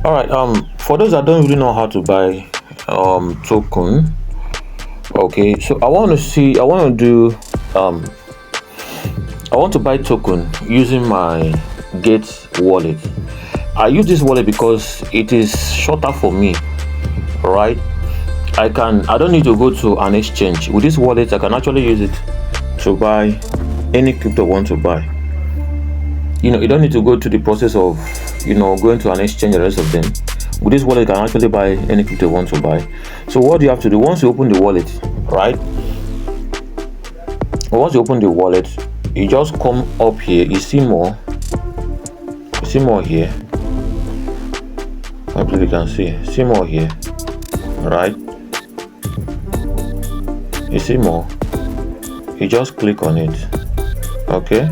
All right. For those that don't really know how to buy token, okay. So I want to do um I want to buy token using my Gate wallet. I use this wallet because it is shorter for me, right? I don't need to go to an exchange. With this wallet, I can actually use it to buy any crypto I want to buy. You don't need to go to the process of going to an exchange and the rest of them. With this wallet, you can actually buy any crypto you want to buy. So what do you have to do once you open the wallet, right? Once you open the wallet, you just come up here. You see more. You see more here. I believe you can see more here, right? You see more. You just click on it. Okay,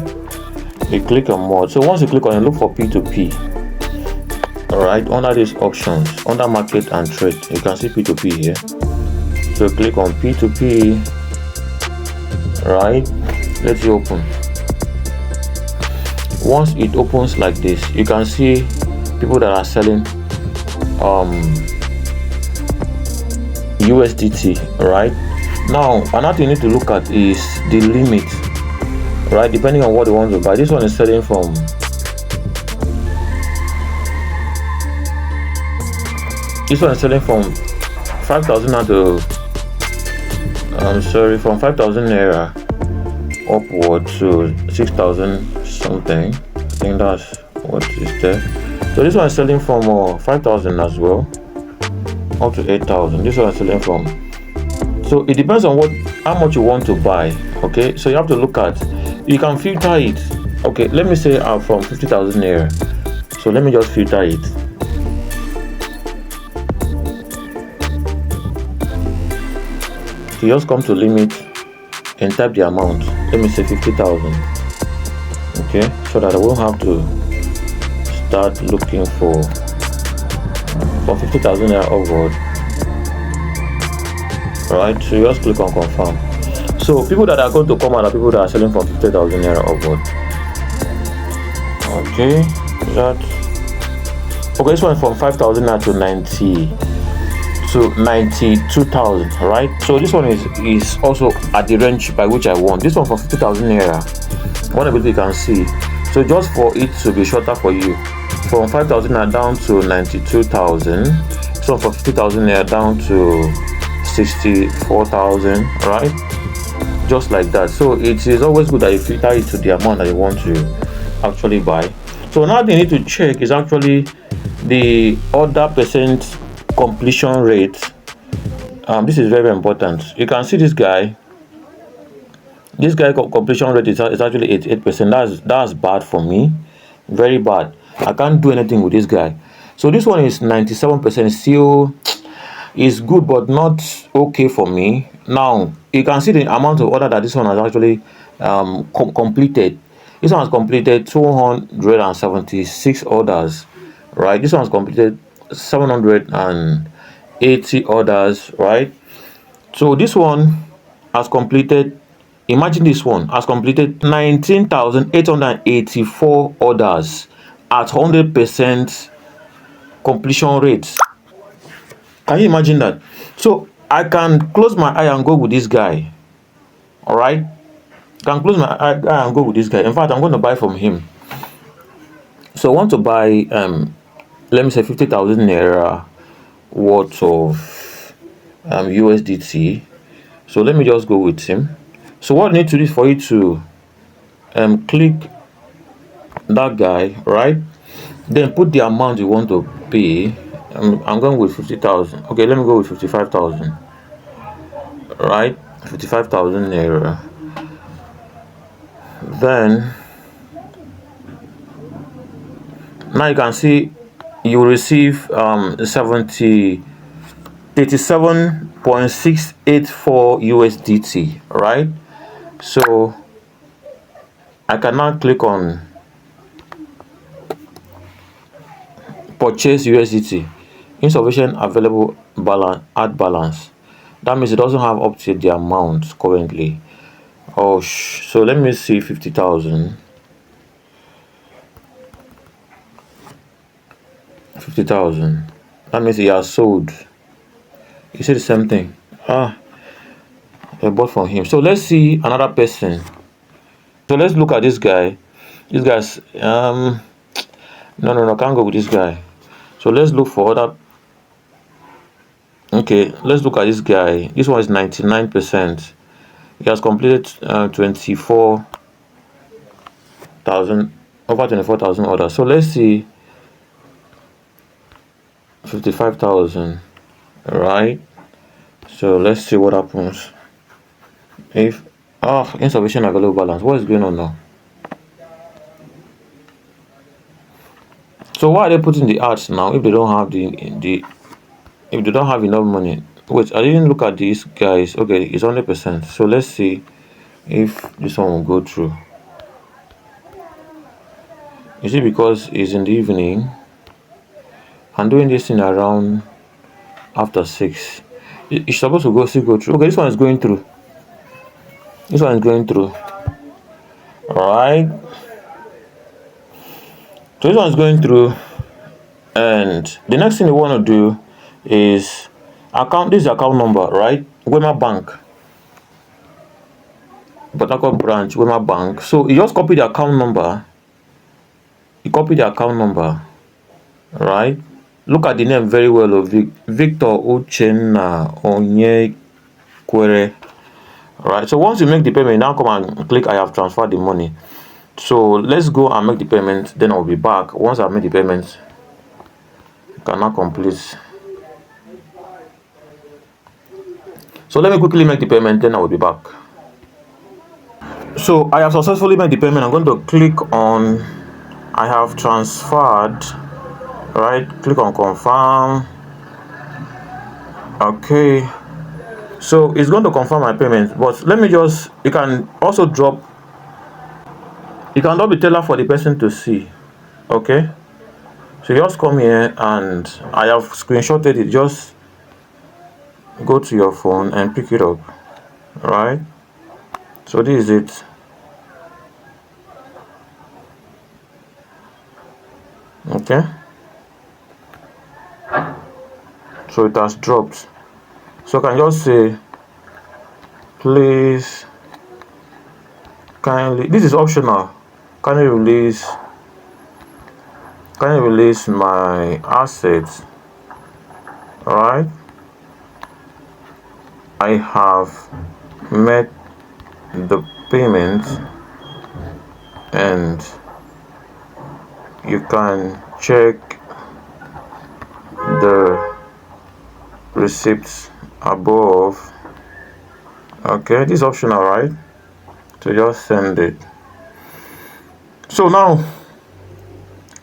you click on more. So once you click on it, look for P2P. All right, under these options, under market and trade, you can see P2P here. So click on P2P, right? Let's open. Once it opens like this, you can see people that are selling USDT, right? Now another thing you need to look at is the limit, right? Depending on what you want to buy. This one is selling from 5,000 to from 5,000 naira upward to 6,000 something. I think that's what is there. So this one is selling from 5,000 as well up to 8,000. This one is selling from. So it depends on how much you want to buy. Okay, so you have to look at. You can filter it. Okay, let me say I'm from 50,000 naira. So let me just filter it. You just come to limit and type the amount. Let me say 50,000. Okay, so that I won't have to start looking for 50,000 naira upward. Right, so you just click on confirm. So people that are going to come out are people that are selling for 50,000 naira upward. Okay, this one is from 5,000 naira to 92,000, right? So this one is also at the range by which I want. This one for 50,000 naira. One of it you can see. So just for it to be shorter for you, from 5,000 naira down to 92,000. So for 50,000 naira down to 64,000, right? Just like that. So it is always good that you filter it to the amount that you want to actually buy. So now you need to check is actually the other percent completion rate. This is very important. You can see this guy completion rate is actually 88%. That's bad for me, very bad. I can't do anything with this guy. So this one is 97%. Still is good but not okay for me. Now you can see the amount of order that this one has actually completed. This one has completed 276 orders, right? This one has completed 780 orders, right? So this one has completed, imagine this one has completed 19,884 orders at 100% completion rate. Can you imagine that? So I can close my eye and go with this guy. All right, can close my eye and go with this guy. In fact, I'm going to buy from him. So I want to buy let me say 50,000 naira worth of USDT. So let me just go with him. So what I need to do is for you to click that guy, right? Then put the amount you want to pay. I'm going with 50,000. Okay, let me go with 55,000. Right, 55,000 naira. Then now you can see you will receive 37.684 USDT, right? So I can now click on purchase USDT. Insufficient available balance, add balance. That means it doesn't have up to the amount currently. So let me see 50,000. 50,000. That means he has sold. You see the same thing. I bought from him. So let's see another person. So let's look at this guy. This guy's no, can't go with this guy. So let's look for other. Okay, let's look at this guy. This one is 99%. He has completed 24,000, over 24,000 orders. So let's see 55,000. Right. So let's see what happens. If insufficient available balance. What is going on now? So why are they putting the ads now if they don't have if they don't have enough money? Wait, I didn't look at these guys. Okay, it's 100%. So let's see if this one will go through. Is it because it's in the evening? I'm doing this in around after 6. It's supposed to still go through. Okay, this one is going through. This one is going through. Alright. So this one is going through. And the next thing you want to do is this is account number, right? Wema Bank. Port Harcourt branch, Wema Bank. So you just copy the account number. You copy the account number, right? Look at the name very well of Victor Uchenna Onyekwere. Right. So once you make the payment, now come and click I have transferred the money. So let's go and make the payment. Then I'll be back. Once I've made the payment, you can now complete. So let me quickly make the payment. Then I will be back. So I have successfully made the payment. I'm going to click on I have transferred. Right. Click on confirm. Okay. So it's going to confirm my payment, but let me just, you can also drop the teller for the person to see. Okay, so you just come here and I have screenshotted it. Just go to your phone and pick it up. Right, so this is it. Okay, so it has dropped. So I can just say, please kindly, this is optional, can you release my assets? Alright, I have made the payment and you can check the receipts above. Okay, this is optional, right? So just send it. So now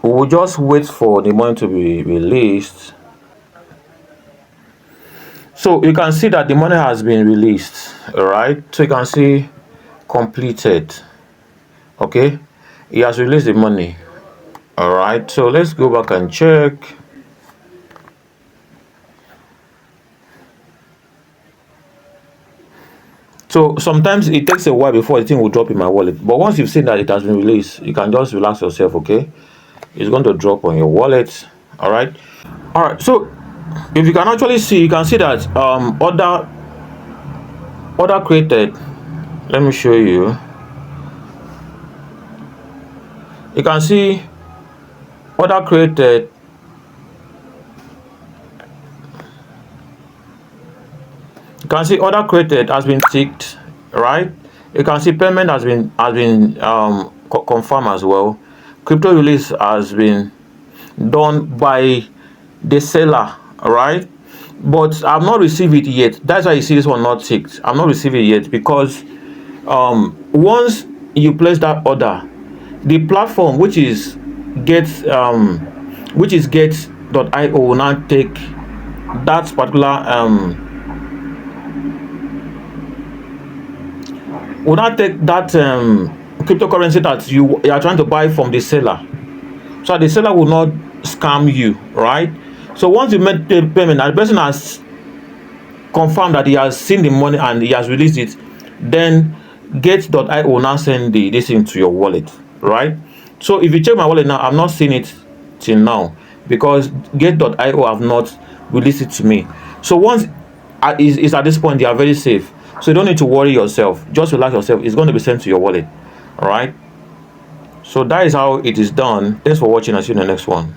we will just wait for the money to be released. So you can see that the money has been released. All right, so you can see completed. Okay, he has released the money. All right, so let's go back and check. So sometimes it takes a while before the thing will drop in my wallet. But once you've seen that it has been released, you can just relax yourself, okay? It's going to drop on your wallet. Alright. Alright, so if you can actually see, you can see that order created. Let me show you. You can see order created. You can see order created has been ticked, right? You can see payment has been confirmed as well. Crypto release has been done by the seller, right? But I've not received it yet. That's why you see this one not ticked. I've not received it yet because once you place that order, the platform which is get.io will now take that particular will not take that cryptocurrency that you are trying to buy from the seller, so the seller will not scam you, right? So once you make the payment and the person has confirmed that he has seen the money and he has released it, then get.io will now send this into your wallet, right? So if you check my wallet now, I'm not seeing it till now. because Gate.io have not released it to me. So once it's at this point, they are very safe. So you don't need to worry yourself. Just relax yourself. It's going to be sent to your wallet. All right. So that is how it is done. Thanks for watching. I'll see you in the next one.